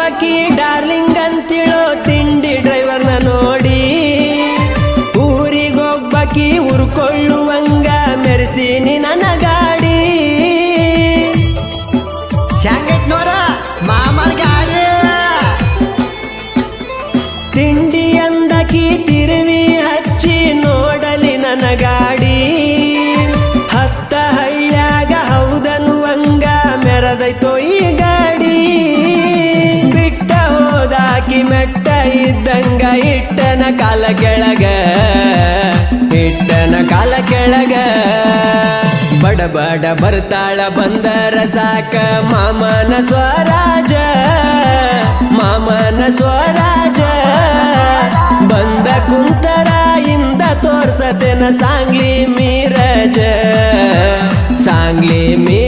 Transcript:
ಒಬ್ಬಕಿ darling ಅಂತಿಳೋ ತಿಂಡಿ ಡ್ರೈವರ್ನ ನೋಡಿ ಊರಿಗೊಬ್ಬಕಿ ಉರ್ಕೊಳ್ಳುವಂಗ ಮೆರೆಸೀನಿ ನನ್ನ ಗಾಡಿ ಹೆಂಗೈತ್ ನೋಡ ಮಾಮನ ಗಾಡಿ ತಿಂಡಿ ಅಂದಕಿ ತಿರುವಿ ಹಚ್ಚಿ ನೋಡಲಿ ನನ್ನ ಗಾಡಿ ಹತ್ತ ಹಳ್ಳ್ಯಾಗ ಹೌದನ್ನುವಂಗ ಮೆರದೈತೋ ಈ ಗಾಡಿ ಬಿಟ್ಟ ಹೋದಾಕಿ ಮೆಟ್ಟ ಇದ್ದಂಗ ಇಟ್ಟನ ಕಾಲ ಕೆಳಗ ಇಟ್ಟನ ಕಾಲ ಕೆಳಗ ಬಡ ಬಡ ಬರ್ತಾಳ ಬಂದರ ಸಾಕ ಮಾಮನ ಸ್ವರಾಜ ಮಾಮನ ಸ್ವರಾಜ ಬಂದ ಕುಂತರ ಇಂದ ತೋರ್ಸತೆನ ಸಾಂಗ್ಲಿ ಮೀರಜ ಸಾಂಗ್ಲಿ ಮೀ